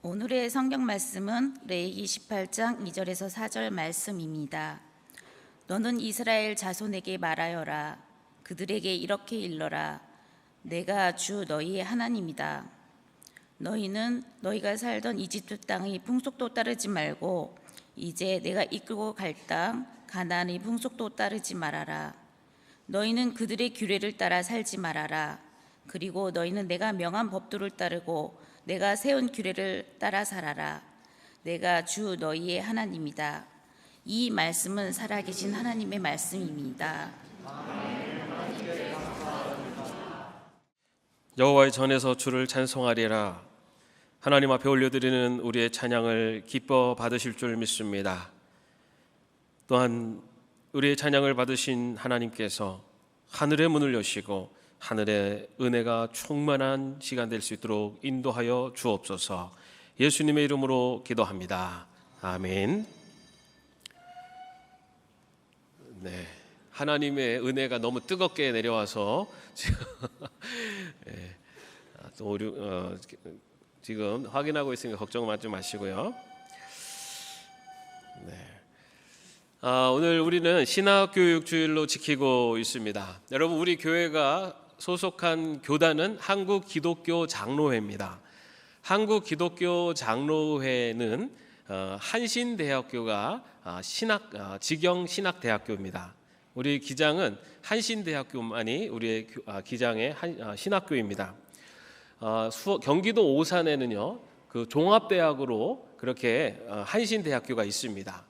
오늘의 성경 말씀은 레위기 18장 2절에서 4절 말씀입니다. 너는 이스라엘 자손에게 말하여라. 그들에게 이렇게 일러라. 내가 주 너희의 하나님이다. 너희는 너희가 살던 이집트 땅의 풍속도 따르지 말고 이제 내가 이끌고 갈 땅 가나안의 풍속도 따르지 말아라. 너희는 그들의 규례를 따라 살지 말아라. 그리고 너희는 내가 명한 법도를 따르고 내가 세운 규례를 따라 살아라. 내가 주 너희의 하나님이다. 이 말씀은 살아계신 하나님의 말씀입니다. 여호와의 전에서 주를 찬송하리라. 하나님 앞에 올려드리는 우리의 찬양을 기뻐 받으실 줄 믿습니다. 또한 우리의 찬양을 받으신 하나님께서 하늘의 문을 여시고 하늘의 은혜가 충만한 시간 될 수 있도록 인도하여 주옵소서. 예수님의 이름으로 기도합니다. 아멘. 네, 하나님의 은혜가 너무 뜨겁게 내려와서 지금 확인하고 있으니까 걱정하지 마시고요. 네. 오늘 우리는 신학교육주일로 지키고 있습니다. 여러분, 우리 교회가 소속한 교단은 한국기독교장로회입니다. 한국기독교장로회는 한신대학교가 직영신학대학교입니다. 우리 기장은 한신대학교만이 우리의 기장의 신학교입니다. 경기도 오산에는요, 그 종합대학으로 그렇게 한신대학교가 있습니다.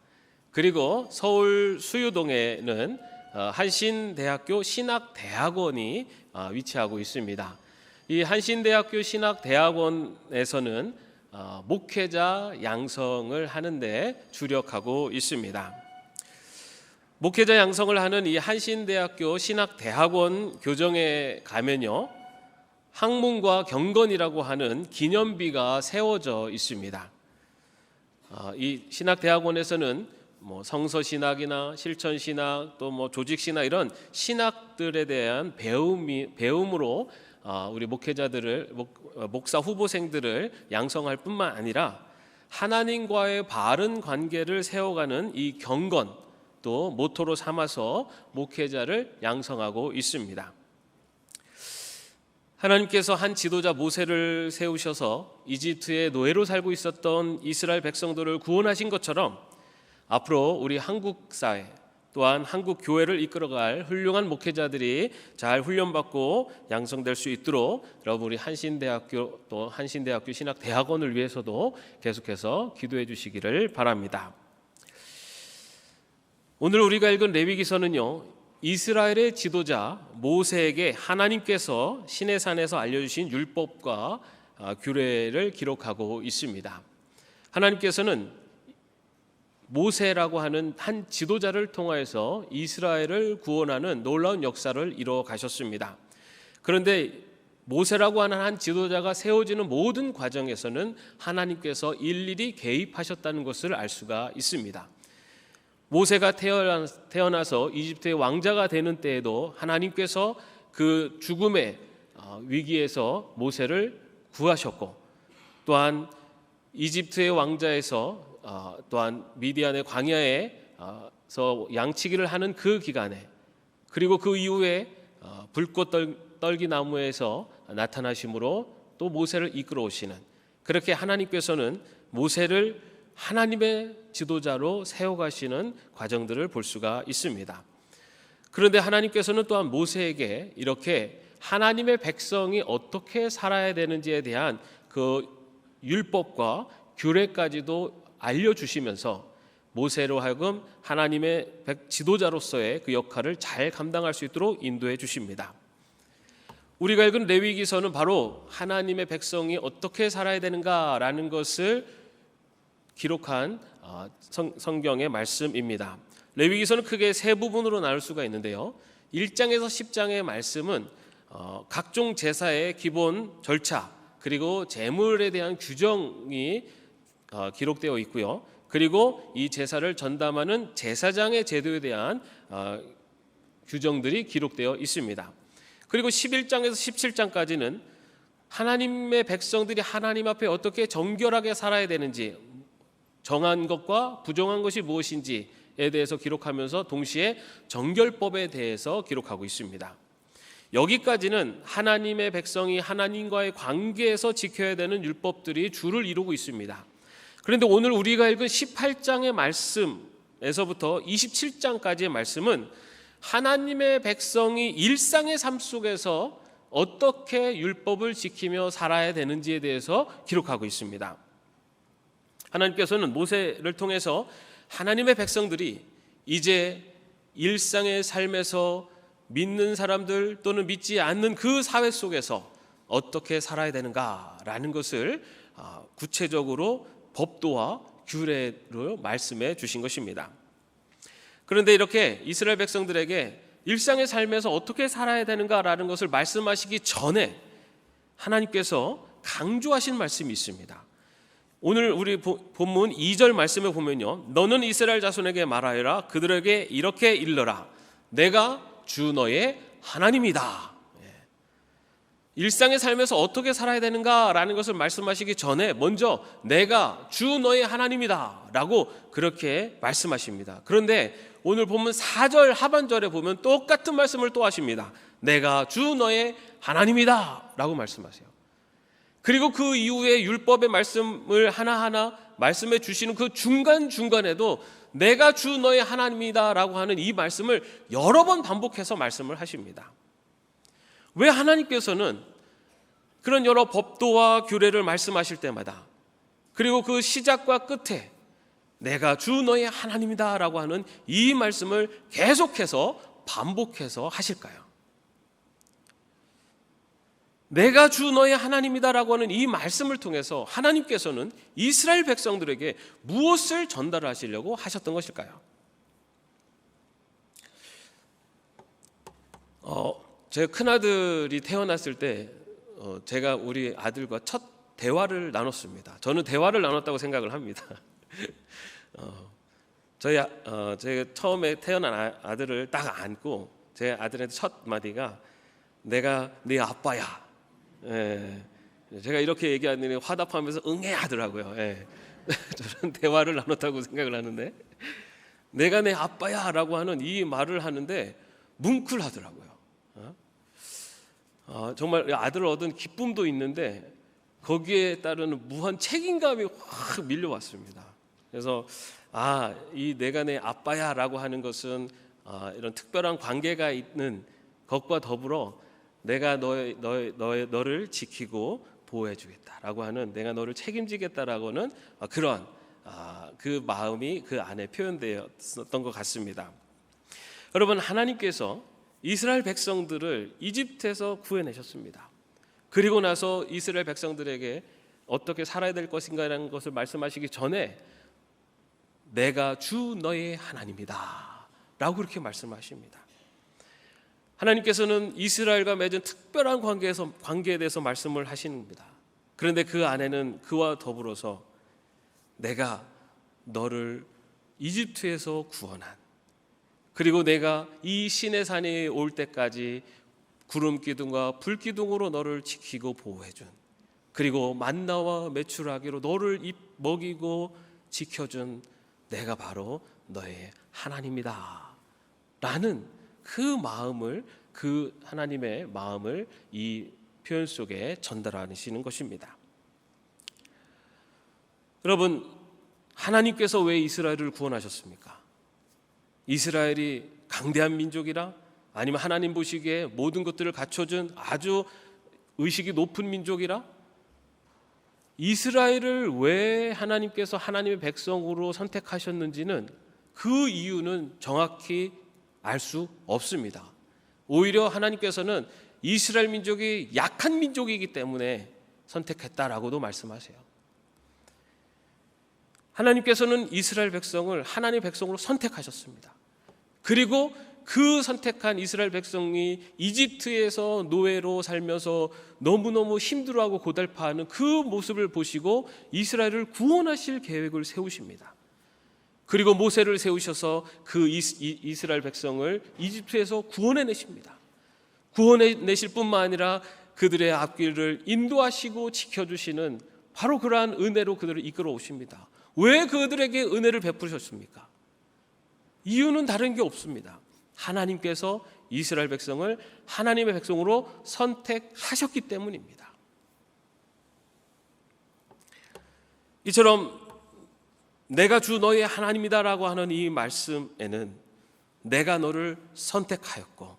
그리고 서울 수유동에는 한신대학교 신학대학원이 위치하고 있습니다. 이 한신대학교 신학대학원에서는 목회자 양성을 하는데 주력하고 있습니다. 목회자 양성을 하는 이 한신대학교 신학대학원 교정에 가면요, 학문과 경건이라고 하는 기념비가 세워져 있습니다. 이 신학대학원에서는 성서신학이나 실천신학 또 조직신학 이런 신학들에 대한 배움으로 우리 목사 후보생들을 양성할 뿐만 아니라 하나님과의 바른 관계를 세워가는 이 경건 또 모토로 삼아서 목회자를 양성하고 있습니다. 하나님께서 한 지도자 모세를 세우셔서 이집트의 노예로 살고 있었던 이스라엘 백성들을 구원하신 것처럼 앞으로 우리 한국 사회 또한 한국 교회를 이끌어갈 훌륭한 목회자들이 잘 훈련받고 양성될 수 있도록 여러분, 우리 한신대학교 또 한신대학교 신학대학원을 위해서도 계속해서 기도해 주시기를 바랍니다. 오늘 우리가 읽은 레위기서는요, 이스라엘의 지도자 모세에게 하나님께서 시내산에서 알려주신 율법과 규례를 기록하고 있습니다. 하나님께서는 모세라고 하는 한 지도자를 통하여서 이스라엘을 구원하는 놀라운 역사를 이루어 가셨습니다. 그런데 모세라고 하는 한 지도자가 세워지는 모든 과정에서는 하나님께서 일일이 개입하셨다는 것을 알 수가 있습니다. 모세가 태어나서 이집트의 왕자가 되는 때에도 하나님께서 그 죽음의 위기에서 모세를 구하셨고, 또한 이집트의 왕자에서 또한 미디안의 광야에서 양치기를 하는 그 기간에, 그리고 그 이후에 불꽃 떨기 나무에서 나타나심으로 또 모세를 이끌어 오시는, 그렇게 하나님께서는 모세를 하나님의 지도자로 세워가시는 과정들을 볼 수가 있습니다. 그런데 하나님께서는 또한 모세에게 이렇게 하나님의 백성이 어떻게 살아야 되는지에 대한 그 율법과 규례까지도 알려주시면서 모세로 하여금 하나님의 지도자로서의 그 역할을 잘 감당할 수 있도록 인도해 주십니다. 우리가 읽은 레위기서는 바로 하나님의 백성이 어떻게 살아야 되는가라는 것을 기록한 성경의 말씀입니다. 레위기서는 크게 세 부분으로 나눌 수가 있는데요, 1장에서 10장의 말씀은 각종 제사의 기본 절차 그리고 제물에 대한 규정이 기록되어 있고요, 그리고 이 제사를 전담하는 제사장의 제도에 대한 규정들이 기록되어 있습니다. 그리고 11장에서 17장까지는 하나님의 백성들이 하나님 앞에 어떻게 정결하게 살아야 되는지, 정한 것과 부정한 것이 무엇인지에 대해서 기록하면서 동시에 정결법에 대해서 기록하고 있습니다. 여기까지는 하나님의 백성이 하나님과의 관계에서 지켜야 되는 율법들이 주를 이루고 있습니다. 그런데 오늘 우리가 읽은 18장의 말씀에서부터 27장까지의 말씀은 하나님의 백성이 일상의 삶 속에서 어떻게 율법을 지키며 살아야 되는지에 대해서 기록하고 있습니다. 하나님께서는 모세를 통해서 하나님의 백성들이 이제 일상의 삶에서 믿는 사람들 또는 믿지 않는 그 사회 속에서 어떻게 살아야 되는가라는 것을 구체적으로 법도와 규례로 말씀해 주신 것입니다. 그런데 이렇게 이스라엘 백성들에게 일상의 삶에서 어떻게 살아야 되는가라는 것을 말씀하시기 전에 하나님께서 강조하신 말씀이 있습니다. 오늘 우리 본문 2절 말씀에 보면요, 너는 이스라엘 자손에게 말하여라. 그들에게 이렇게 일러라. 내가 주 너의 하나님이다. 일상의 삶에서 어떻게 살아야 되는가라는 것을 말씀하시기 전에 먼저 내가 주 너의 하나님이다 라고 그렇게 말씀하십니다. 그런데 오늘 본문 4절 하반절에 보면 똑같은 말씀을 또 하십니다. 내가 주 너의 하나님이다 라고 말씀하세요. 그리고 그 이후에 율법의 말씀을 하나하나 말씀해 주시는 그 중간중간에도 내가 주 너의 하나님이다 라고 하는 이 말씀을 여러 번 반복해서 말씀을 하십니다. 왜 하나님께서는 그런 여러 법도와 규례를 말씀하실 때마다, 그리고 그 시작과 끝에 내가 주 너의 하나님이다 라고 하는 이 말씀을 계속해서 반복해서 하실까요? 내가 주 너의 하나님이다 라고 하는 이 말씀을 통해서 하나님께서는 이스라엘 백성들에게 무엇을 전달하시려고 하셨던 것일까요? 제 큰아들이 태어났을 때 제가 우리 아들과 첫 대화를 나눴습니다. 저는 대화를 나눴다고 생각을 합니다. 제가 처음에 태어난 아들을 딱 안고 제 아들한테 첫 마디가 내가 네 아빠야. 제가 이렇게 얘기하니 화답하면서 응애 하더라고요. 저는 대화를 나눴다고 생각을 하는데, 내가 내 아빠야 라고 하는 이 말을 하는데 뭉클하더라고요. 정말 아들을 얻은 기쁨도 있는데 거기에 따르는 무한 책임감이 확 밀려왔습니다. 그래서 이 내가 내 아빠야 라고 하는 것은 이런 특별한 관계가 있는 것과 더불어 내가 너를 지키고 보호해 주겠다라고 하는, 내가 너를 책임지겠다라고 하는 그런 그 마음이 그 안에 표현되었던 것 같습니다. 여러분, 하나님께서 이스라엘 백성들을 이집트에서 구해내셨습니다. 그리고 나서 이스라엘 백성들에게 어떻게 살아야 될 것인가라는 것을 말씀하시기 전에 내가 주 너의 하나님이다 라고 그렇게 말씀하십니다. 하나님께서는 이스라엘과 맺은 특별한 관계에 대해서 말씀을 하십니다. 그런데 그 안에는 그와 더불어서 내가 너를 이집트에서 구원한, 그리고 내가 이 시내산에 올 때까지 구름 기둥과 불 기둥으로 너를 지키고 보호해준, 그리고 만나와 메추라기로 너를 먹이고 지켜준 내가 바로 너의 하나님이다 라는 그 마음을, 그 하나님의 마음을 이 표현 속에 전달하시는 것입니다. 여러분, 하나님께서 왜 이스라엘을 구원하셨습니까? 이스라엘이 강대한 민족이라, 아니면 하나님 보시기에 모든 것들을 갖춰준 아주 의식이 높은 민족이라? 이스라엘을 왜 하나님께서 하나님의 백성으로 선택하셨는지는 그 이유는 정확히 알 수 없습니다. 오히려 하나님께서는 이스라엘 민족이 약한 민족이기 때문에 선택했다라고도 말씀하세요. 하나님께서는 이스라엘 백성을 하나님의 백성으로 선택하셨습니다. 그리고 그 선택한 이스라엘 백성이 이집트에서 노예로 살면서 너무너무 힘들어하고 고달파하는 그 모습을 보시고 이스라엘을 구원하실 계획을 세우십니다. 그리고 모세를 세우셔서 그 이스라엘 백성을 이집트에서 구원해내십니다. 구원해내실 뿐만 아니라 그들의 앞길을 인도하시고 지켜주시는 바로 그러한 은혜로 그들을 이끌어 오십니다. 왜 그들에게 은혜를 베푸셨습니까? 이유는 다른 게 없습니다. 하나님께서 이스라엘 백성을 하나님의 백성으로 선택하셨기 때문입니다. 이처럼 내가 주 너의 하나님이다라고 하는 이 말씀에는 내가 너를 선택하였고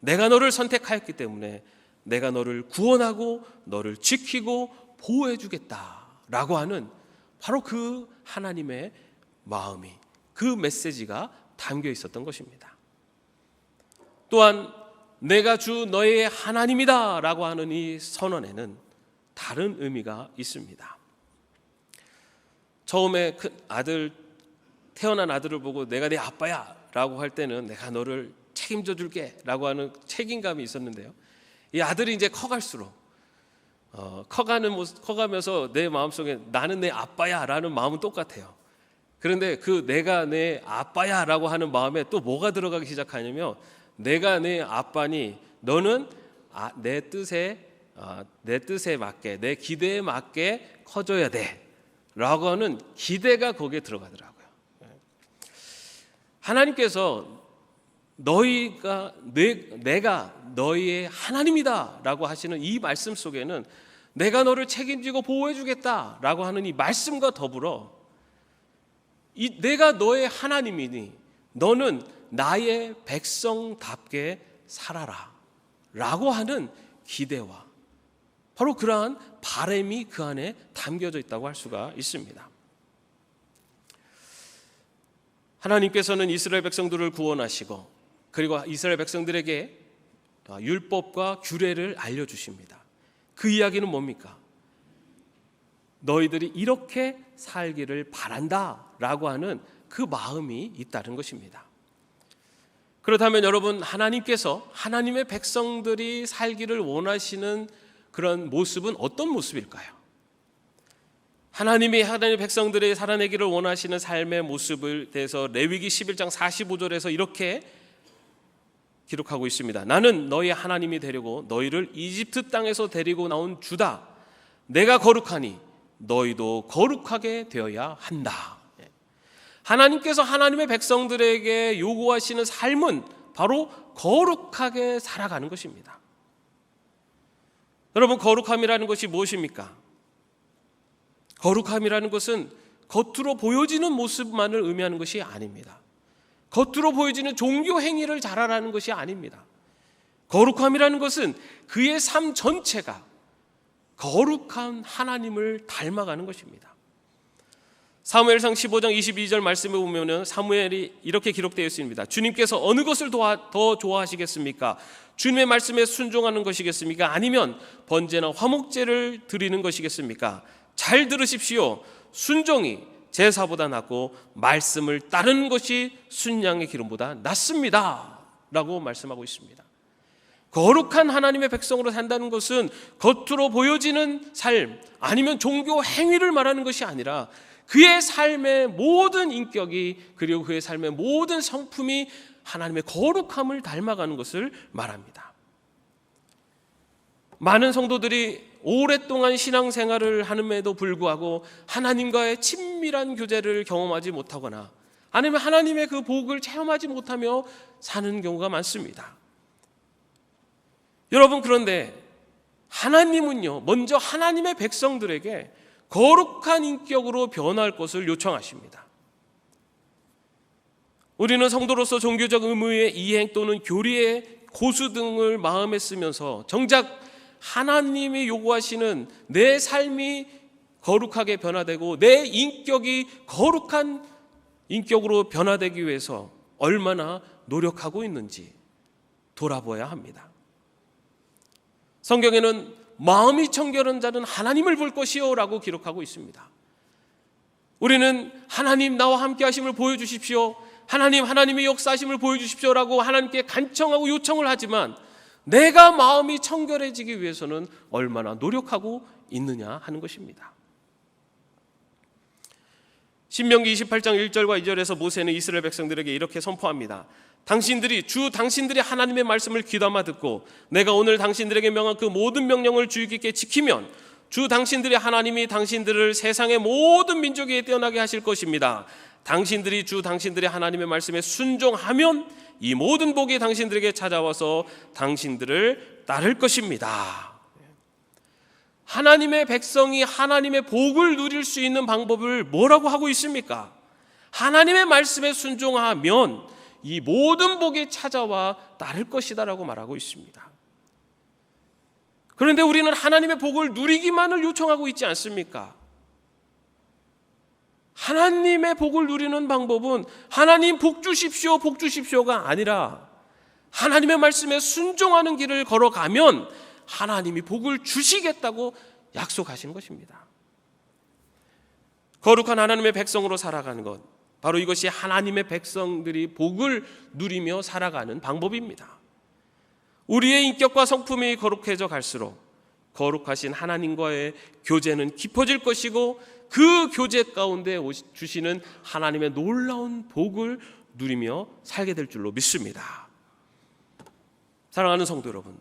내가 너를 선택하였기 때문에 내가 너를 구원하고 너를 지키고 보호해 주겠다라고 하는 바로 그 하나님의 마음이, 그 메시지가 담겨 있었던 것입니다. 또한 내가 주 너의 하나님이다 라고 하는 이 선언에는 다른 의미가 있습니다. 처음에 태어난 아들을 보고 내가 네 아빠야 라고 할 때는 내가 너를 책임져 줄게 라고 하는 책임감이 있었는데요, 이 아들이 이제 커갈수록 커가면서 내 마음속에 나는 내 아빠야 라는 마음은 똑같아요. 그런데 그 내가 내 아빠야 라고 하는 마음에 또 뭐가 들어가기 시작하냐면, 내가 내 아빠니 너는 내 뜻에 맞게, 내 기대에 맞게 커져야 돼 라고 하는 기대가 거기에 들어가더라고요. 하나님께서 내가 너희의 하나님이다 라고 하시는 이 말씀 속에는 내가 너를 책임지고 보호해 주겠다 라고 하는 이 말씀과 더불어 내가 너의 하나님이니 너는 나의 백성답게 살아라 라고 하는 기대와 바로 그러한 바람이 그 안에 담겨져 있다고 할 수가 있습니다. 하나님께서는 이스라엘 백성들을 구원하시고 그리고 이스라엘 백성들에게 율법과 규례를 알려주십니다. 그 이야기는 뭡니까? 너희들이 이렇게 살기를 바란다 라고 하는 그 마음이 있다는 것입니다. 그렇다면 여러분, 하나님께서 하나님의 백성들이 살기를 원하시는 그런 모습은 어떤 모습일까요? 하나님의 백성들이 살아내기를 원하시는 삶의 모습을 대해서 레위기 11장 45절에서 이렇게 기록하고 있습니다. 나는 너희 하나님이 되려고 너희를 이집트 땅에서 데리고 나온 주다. 내가 거룩하니 너희도 거룩하게 되어야 한다. 하나님께서 하나님의 백성들에게 요구하시는 삶은 바로 거룩하게 살아가는 것입니다. 여러분, 거룩함이라는 것이 무엇입니까? 거룩함이라는 것은 겉으로 보여지는 모습만을 의미하는 것이 아닙니다. 겉으로 보여지는 종교 행위를 잘하라는 것이 아닙니다. 거룩함이라는 것은 그의 삶 전체가 거룩한 하나님을 닮아가는 것입니다. 사무엘상 15장 22절 말씀에 보면 사무엘이 이렇게 기록되어 있습니다. 주님께서 어느 것을 더 좋아하시겠습니까? 주님의 말씀에 순종하는 것이겠습니까? 아니면 번제나 화목제를 드리는 것이겠습니까? 잘 들으십시오. 순종이 제사보다 낫고 말씀을 따르는 것이 순양의 기름보다 낫습니다 라고 말씀하고 있습니다. 거룩한 하나님의 백성으로 산다는 것은 겉으로 보여지는 삶 아니면 종교 행위를 말하는 것이 아니라 그의 삶의 모든 인격이, 그리고 그의 삶의 모든 성품이 하나님의 거룩함을 닮아가는 것을 말합니다. 많은 성도들이 오랫동안 신앙생활을 하는데도 불구하고 하나님과의 친밀한 교제를 경험하지 못하거나 아니면 하나님의 그 복을 체험하지 못하며 사는 경우가 많습니다. 여러분, 그런데 하나님은요, 먼저 하나님의 백성들에게 거룩한 인격으로 변할 것을 요청하십니다. 우리는 성도로서 종교적 의무의 이행 또는 교리의 고수 등을 마음에 쓰면서 정작 하나님이 요구하시는 내 삶이 거룩하게 변화되고 내 인격이 거룩한 인격으로 변화되기 위해서 얼마나 노력하고 있는지 돌아보아야 합니다. 성경에는 마음이 청결한 자는 하나님을 볼 것이요 라고 기록하고 있습니다. 우리는 하나님 나와 함께 하심을 보여주십시오, 하나님의 역사하심을 보여주십시오 라고 하나님께 간청하고 요청을 하지만 내가 마음이 청결해지기 위해서는 얼마나 노력하고 있느냐 하는 것입니다. 신명기 28장 1절과 2절에서 모세는 이스라엘 백성들에게 이렇게 선포합니다. 당신들이 하나님의 말씀을 귀담아 듣고 내가 오늘 당신들에게 명한 그 모든 명령을 주의 깊게 지키면 당신들의 하나님이 당신들을 세상의 모든 민족에 뛰어나게 하실 것입니다. 당신들의 하나님의 말씀에 순종하면 이 모든 복이 당신들에게 찾아와서 당신들을 따를 것입니다. 하나님의 백성이 하나님의 복을 누릴 수 있는 방법을 뭐라고 하고 있습니까? 하나님의 말씀에 순종하면 이 모든 복이 찾아와 따를 것이다라고 말하고 있습니다. 그런데 우리는 하나님의 복을 누리기만을 요청하고 있지 않습니까? 하나님의 복을 누리는 방법은 하나님 복 주십시오가 아니라 하나님의 말씀에 순종하는 길을 걸어가면 하나님이 복을 주시겠다고 약속하신 것입니다. 거룩한 하나님의 백성으로 살아가는 것, 바로 이것이 하나님의 백성들이 복을 누리며 살아가는 방법입니다. 우리의 인격과 성품이 거룩해져 갈수록 거룩하신 하나님과의 교제는 깊어질 것이고 그 교제 가운데 주시는 하나님의 놀라운 복을 누리며 살게 될 줄로 믿습니다. 사랑하는 성도 여러분,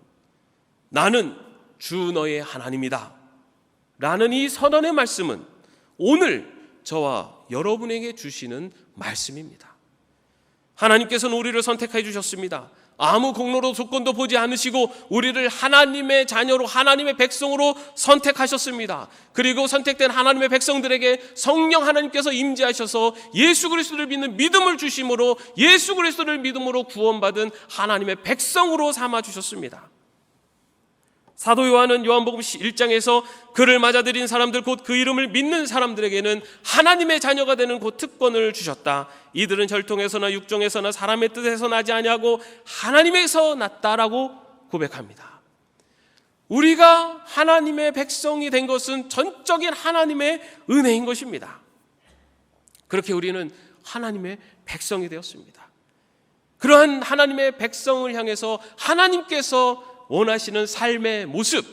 나는 주 너의 하나님이다 라는 이 선언의 말씀은 오늘 저와 여러분에게 주시는 말씀입니다. 하나님께서는 우리를 선택해 주셨습니다. 아무 공로로 조건도 보지 않으시고 우리를 하나님의 자녀로 하나님의 백성으로 선택하셨습니다. 그리고 선택된 하나님의 백성들에게 성령 하나님께서 임재하셔서 예수 그리스도를 믿는 믿음을 주심으로 예수 그리스도를 믿음으로 구원받은 하나님의 백성으로 삼아 주셨습니다. 사도 요한은 요한복음 1장에서 그를 맞아들인 사람들 곧 그 이름을 믿는 사람들에게는 하나님의 자녀가 되는 그 특권을 주셨다. 이들은 혈통에서나 육정에서나 사람의 뜻에서 나지 아니하고 하나님에서 났다라고 고백합니다. 우리가 하나님의 백성이 된 것은 전적인 하나님의 은혜인 것입니다. 그렇게 우리는 하나님의 백성이 되었습니다. 그러한 하나님의 백성을 향해서 하나님께서 원하시는 삶의 모습,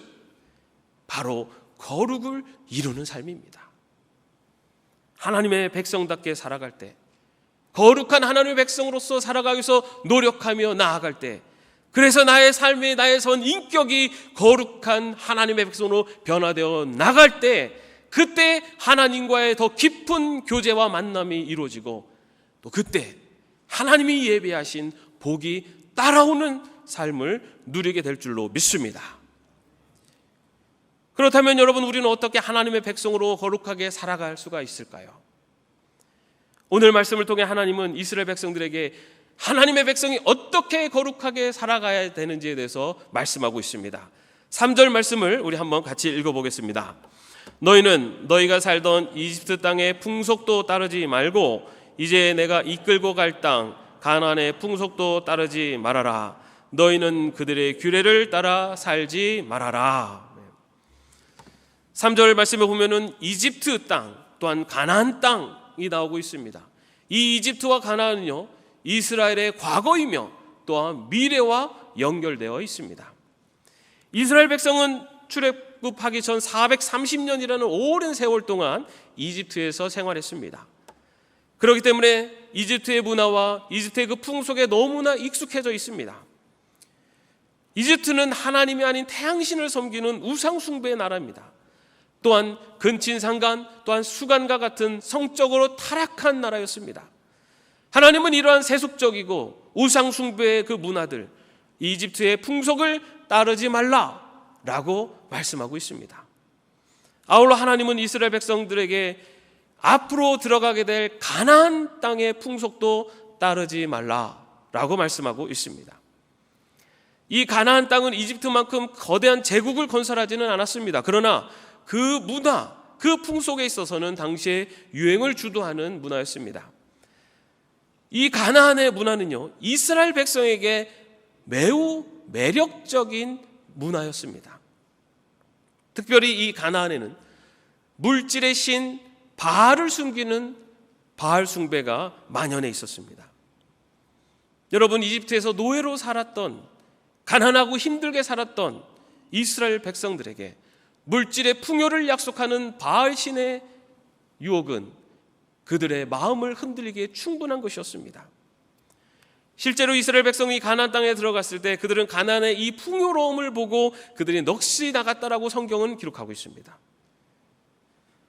바로 거룩을 이루는 삶입니다. 하나님의 백성답게 살아갈 때, 거룩한 하나님의 백성으로서 살아가기 위해서 노력하며 나아갈 때, 그래서 나의 삶의 나의 선 인격이 거룩한 하나님의 백성으로 변화되어 나갈 때, 그때 하나님과의 더 깊은 교제와 만남이 이루어지고 또 그때 하나님이 예비하신 복이 따라오는 삶을 누리게 될 줄로 믿습니다. 그렇다면 여러분, 우리는 어떻게 하나님의 백성으로 거룩하게 살아갈 수가 있을까요? 오늘 말씀을 통해 하나님은 이스라엘 백성들에게 하나님의 백성이 어떻게 거룩하게 살아가야 되는지에 대해서 말씀하고 있습니다. 3절 말씀을 우리 한번 같이 읽어보겠습니다. 너희는 너희가 살던 이집트 땅의 풍속도 따르지 말고 이제 내가 이끌고 갈 땅 가나안의 풍속도 따르지 말아라. 너희는 그들의 규례를 따라 살지 말아라. 3절 말씀에 보면은 이집트 땅 또한 가나안 땅이 나오고 있습니다. 이 이집트와 가나안은요, 이스라엘의 과거이며 또한 미래와 연결되어 있습니다. 이스라엘 백성은 출애굽하기 전 430년이라는 오랜 세월 동안 이집트에서 생활했습니다. 그렇기 때문에 이집트의 문화와 이집트의 그 풍속에 너무나 익숙해져 있습니다. 이집트는 하나님이 아닌 태양신을 섬기는 우상 숭배의 나라입니다. 또한 근친상간 또한 수간과 같은 성적으로 타락한 나라였습니다. 하나님은 이러한 세속적이고 우상 숭배의 그 문화들, 이집트의 풍속을 따르지 말라라고 말씀하고 있습니다. 아울러 하나님은 이스라엘 백성들에게 앞으로 들어가게 될 가나안 땅의 풍속도 따르지 말라라고 말씀하고 있습니다. 이 가나안 땅은 이집트만큼 거대한 제국을 건설하지는 않았습니다. 그러나 그 문화, 그 풍속에 있어서는 당시에 유행을 주도하는 문화였습니다. 이 가나안의 문화는요, 이스라엘 백성에게 매우 매력적인 문화였습니다. 특별히 이 가나안에는 물질의 신 바알을 숨기는 바알 숭배가 만연해 있었습니다. 여러분, 이집트에서 노예로 살았던, 가난하고 힘들게 살았던 이스라엘 백성들에게 물질의 풍요를 약속하는 바알 신의 유혹은 그들의 마음을 흔들리기에 충분한 것이었습니다. 실제로 이스라엘 백성이 가나안 땅에 들어갔을 때 그들은 가나안의 이 풍요로움을 보고 그들이 넋이 나갔다라고 성경은 기록하고 있습니다.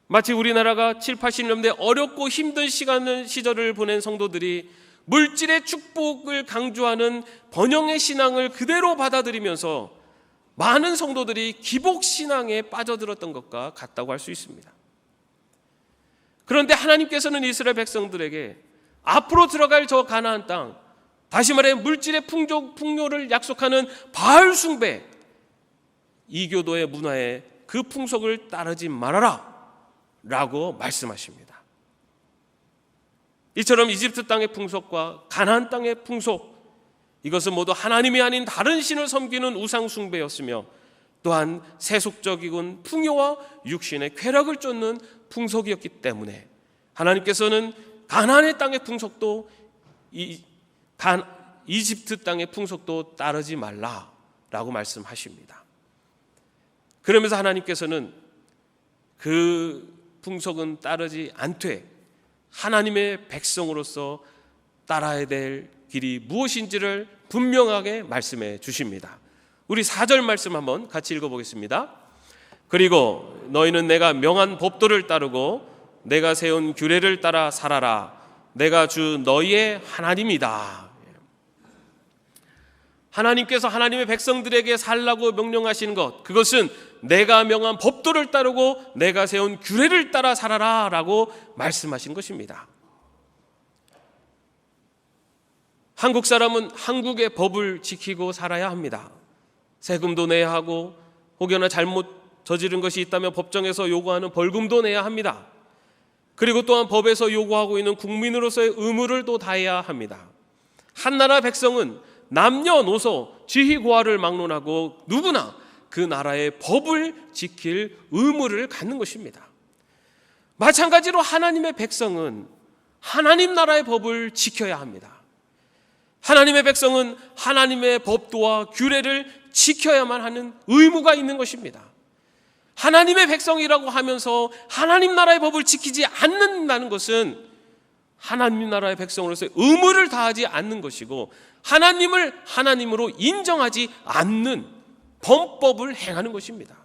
마치 우리나라가 7, 80년대 어렵고 힘든 시절을 보낸 성도들이 물질의 축복을 강조하는 번영의 신앙을 그대로 받아들이면서 많은 성도들이 기복신앙에 빠져들었던 것과 같다고 할 수 있습니다. 그런데 하나님께서는 이스라엘 백성들에게 앞으로 들어갈 저 가나안 땅, 다시 말해 물질의 풍요를 약속하는 바알 숭배, 이교도의 문화에 그 풍속을 따르지 말아라 라고 말씀하십니다. 이처럼 이집트 땅의 풍속과 가나안 땅의 풍속, 이것은 모두 하나님이 아닌 다른 신을 섬기는 우상 숭배였으며 또한 세속적이군 풍요와 육신의 쾌락을 쫓는 풍속이었기 때문에 하나님께서는 가나안의 땅의 풍속도 이집트 땅의 풍속도 따르지 말라라고 말씀하십니다. 그러면서 하나님께서는 그 풍속은 따르지 않되 하나님의 백성으로서 따라야 될 길이 무엇인지를 분명하게 말씀해 주십니다. 우리 4절 말씀 한번 같이 읽어보겠습니다. 그리고 너희는 내가 명한 법도를 따르고 내가 세운 규례를 따라 살아라. 내가 주 너희의 하나님이다. 하나님께서 하나님의 백성들에게 살라고 명령하시는 것, 그것은 내가 명한 법도를 따르고 내가 세운 규례를 따라 살아라 라고 말씀하신 것입니다. 한국 사람은 한국의 법을 지키고 살아야 합니다. 세금도 내야 하고 혹여나 잘못 저지른 것이 있다면 법정에서 요구하는 벌금도 내야 합니다. 그리고 또한 법에서 요구하고 있는 국민으로서의 의무를 또 다해야 합니다. 한나라 백성은 남녀노소 지휘고하를 막론하고 누구나 그 나라의 법을 지킬 의무를 갖는 것입니다. 마찬가지로 하나님의 백성은 하나님 나라의 법을 지켜야 합니다. 하나님의 백성은 하나님의 법도와 규례를 지켜야만 하는 의무가 있는 것입니다. 하나님의 백성이라고 하면서 하나님 나라의 법을 지키지 않는다는 것은 하나님 나라의 백성으로서의 의무를 다하지 않는 것이고 하나님을 하나님으로 인정하지 않는 범법을 행하는 것입니다.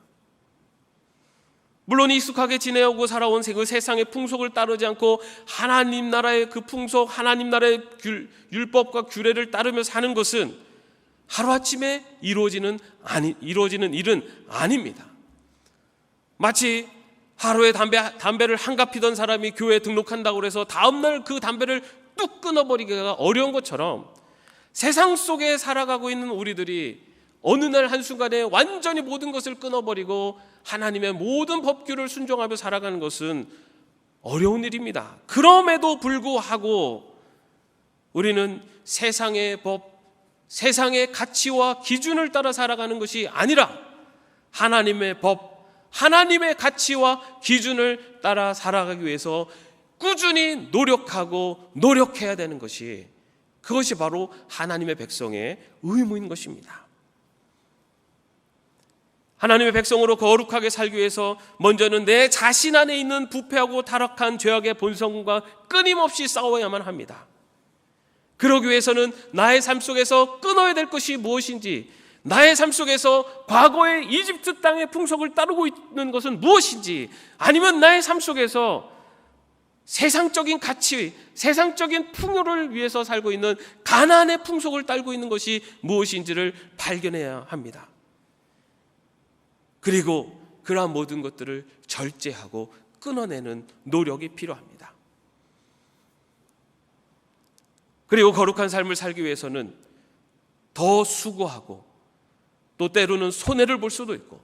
물론 익숙하게 지내오고 살아온 그 세상의 풍속을 따르지 않고 하나님 나라의 그 풍속, 하나님 나라의 율법과 규례를 따르며 사는 것은 하루아침에 이루어지는 일은 아닙니다. 마치 하루에 담배를 한갑 피던 사람이 교회에 등록한다고 해서 다음날 그 담배를 뚝 끊어버리기가 어려운 것처럼 세상 속에 살아가고 있는 우리들이 어느 날 한순간에 완전히 모든 것을 끊어버리고 하나님의 모든 법규를 순종하며 살아가는 것은 어려운 일입니다. 그럼에도 불구하고 우리는 세상의 법, 세상의 가치와 기준을 따라 살아가는 것이 아니라 하나님의 법, 하나님의 가치와 기준을 따라 살아가기 위해서 꾸준히 노력해야 되는 것이, 그것이 바로 하나님의 백성의 의무인 것입니다. 하나님의 백성으로 거룩하게 살기 위해서 먼저는 내 자신 안에 있는 부패하고 타락한 죄악의 본성과 끊임없이 싸워야만 합니다. 그러기 위해서는 나의 삶 속에서 끊어야 될 것이 무엇인지, 나의 삶 속에서 과거의 이집트 땅의 풍속을 따르고 있는 것은 무엇인지, 아니면 나의 삶 속에서 세상적인 가치, 세상적인 풍요를 위해서 살고 있는 가나안의 풍속을 따르고 있는 것이 무엇인지를 발견해야 합니다. 그리고 그러한 모든 것들을 절제하고 끊어내는 노력이 필요합니다. 그리고 거룩한 삶을 살기 위해서는 더 수고하고 또 때로는 손해를 볼 수도 있고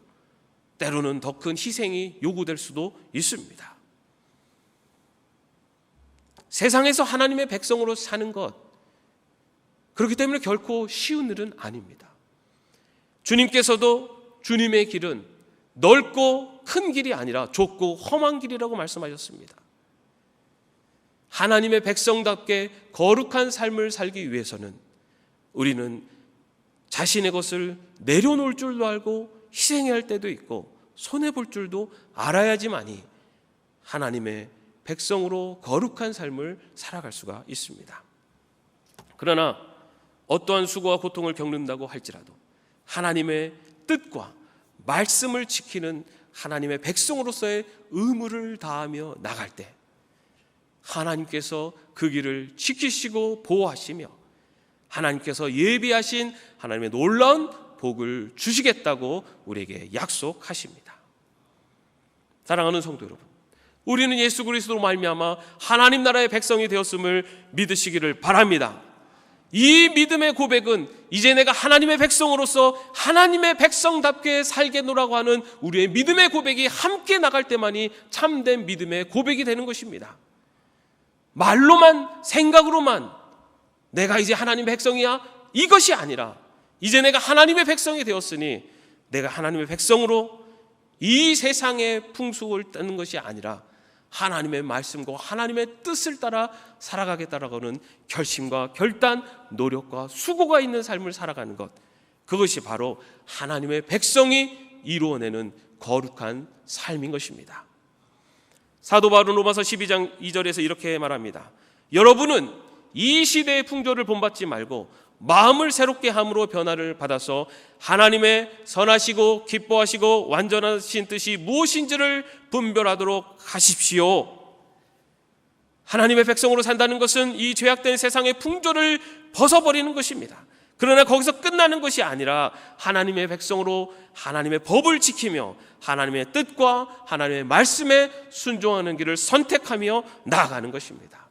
때로는 더 큰 희생이 요구될 수도 있습니다. 세상에서 하나님의 백성으로 사는 것, 그렇기 때문에 결코 쉬운 일은 아닙니다. 주님께서도 주님의 길은 넓고 큰 길이 아니라 좁고 험한 길이라고 말씀하셨습니다. 하나님의 백성답게 거룩한 삶을 살기 위해서는 우리는 자신의 것을 내려놓을 줄도 알고 희생해야 할 때도 있고 손해볼 줄도 알아야지만이 하나님의 백성으로 거룩한 삶을 살아갈 수가 있습니다. 그러나 어떠한 수고와 고통을 겪는다고 할지라도 하나님의 뜻과 말씀을 지키는 하나님의 백성으로서의 의무를 다하며 나갈 때 하나님께서 그 길을 지키시고 보호하시며 하나님께서 예비하신 하나님의 놀라운 복을 주시겠다고 우리에게 약속하십니다. 사랑하는 성도 여러분, 우리는 예수 그리스도로 말미암아 하나님 나라의 백성이 되었음을 믿으시기를 바랍니다. 이 믿음의 고백은 이제 내가 하나님의 백성으로서 하나님의 백성답게 살겠노라고 하는 우리의 믿음의 고백이 함께 나갈 때만이 참된 믿음의 고백이 되는 것입니다. 말로만, 생각으로만 내가 이제 하나님의 백성이야, 이것이 아니라 이제 내가 하나님의 백성이 되었으니 내가 하나님의 백성으로 이 세상의 풍속을 따는 것이 아니라 하나님의 말씀과 하나님의 뜻을 따라 살아가겠다라고 하는 결심과 결단, 노력과 수고가 있는 삶을 살아가는 것, 그것이 바로 하나님의 백성이 이루어내는 거룩한 삶인 것입니다. 사도 바울은 로마서 12장 2절에서 이렇게 말합니다. 여러분은 이 시대의 풍조를 본받지 말고 마음을 새롭게 함으로 변화를 받아서 하나님의 선하시고 기뻐하시고 완전하신 뜻이 무엇인지를 분별하도록 하십시오. 하나님의 백성으로 산다는 것은 이 죄악된 세상의 풍조를 벗어버리는 것입니다. 그러나 거기서 끝나는 것이 아니라 하나님의 백성으로 하나님의 법을 지키며 하나님의 뜻과 하나님의 말씀에 순종하는 길을 선택하며 나아가는 것입니다.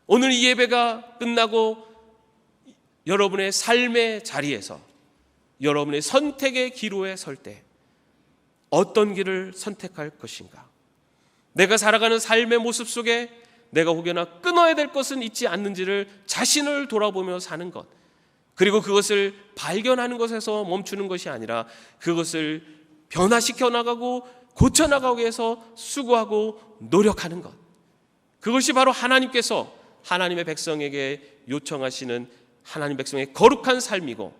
오늘 이 예배가 끝나고 여러분의 삶의 자리에서 여러분의 선택의 기로에 설 때 어떤 길을 선택할 것인가? 내가 살아가는 삶의 모습 속에 내가 혹여나 끊어야 될 것은 있지 않는지를 자신을 돌아보며 사는 것, 그리고 그것을 발견하는 것에서 멈추는 것이 아니라 그것을 변화시켜 나가고 고쳐나가기 위해서 수고하고 노력하는 것, 그것이 바로 하나님께서 하나님의 백성에게 요청하시는 하나님 백성의 거룩한 삶이고,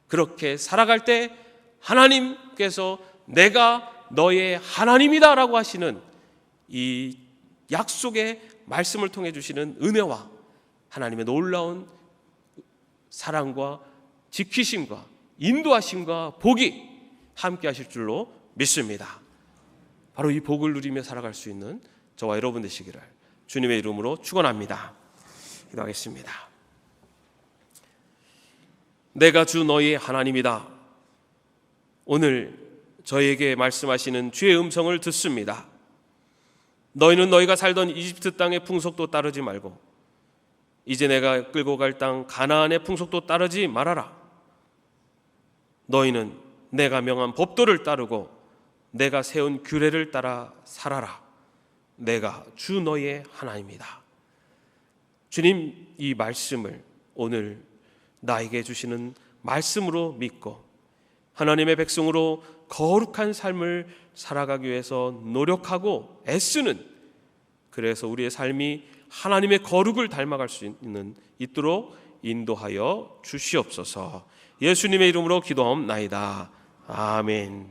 그렇게 살아갈 때 하나님께서 내가 너의 하나님이다 라고 하시는 이 약속의 말씀을 통해 주시는 은혜와 하나님의 놀라운 사랑과 지키심과 인도하심과 복이 함께 하실 줄로 믿습니다. 바로 이 복을 누리며 살아갈 수 있는 저와 여러분 되시기를 주님의 이름으로 축원합니다. 기도하겠습니다. 내가 주 너희 하나님이다. 오늘 저에게 말씀하시는 주의 음성을 듣습니다. 너희는 너희가 살던 이집트 땅의 풍속도 따르지 말고 이제 내가 끌고 갈 땅 가나안의 풍속도 따르지 말아라. 너희는 내가 명한 법도를 따르고 내가 세운 규례를 따라 살아라. 내가 주 너희의 하나님이다. 주님, 이 말씀을 오늘 나에게 주시는 말씀으로 믿고 하나님의 백성으로 거룩한 삶을 살아가기 위해서 노력하고 애쓰는, 그래서 우리의 삶이 하나님의 거룩을 닮아갈 수 있도록 인도하여 주시옵소서. 예수님의 이름으로 기도하옵나이다. 아멘.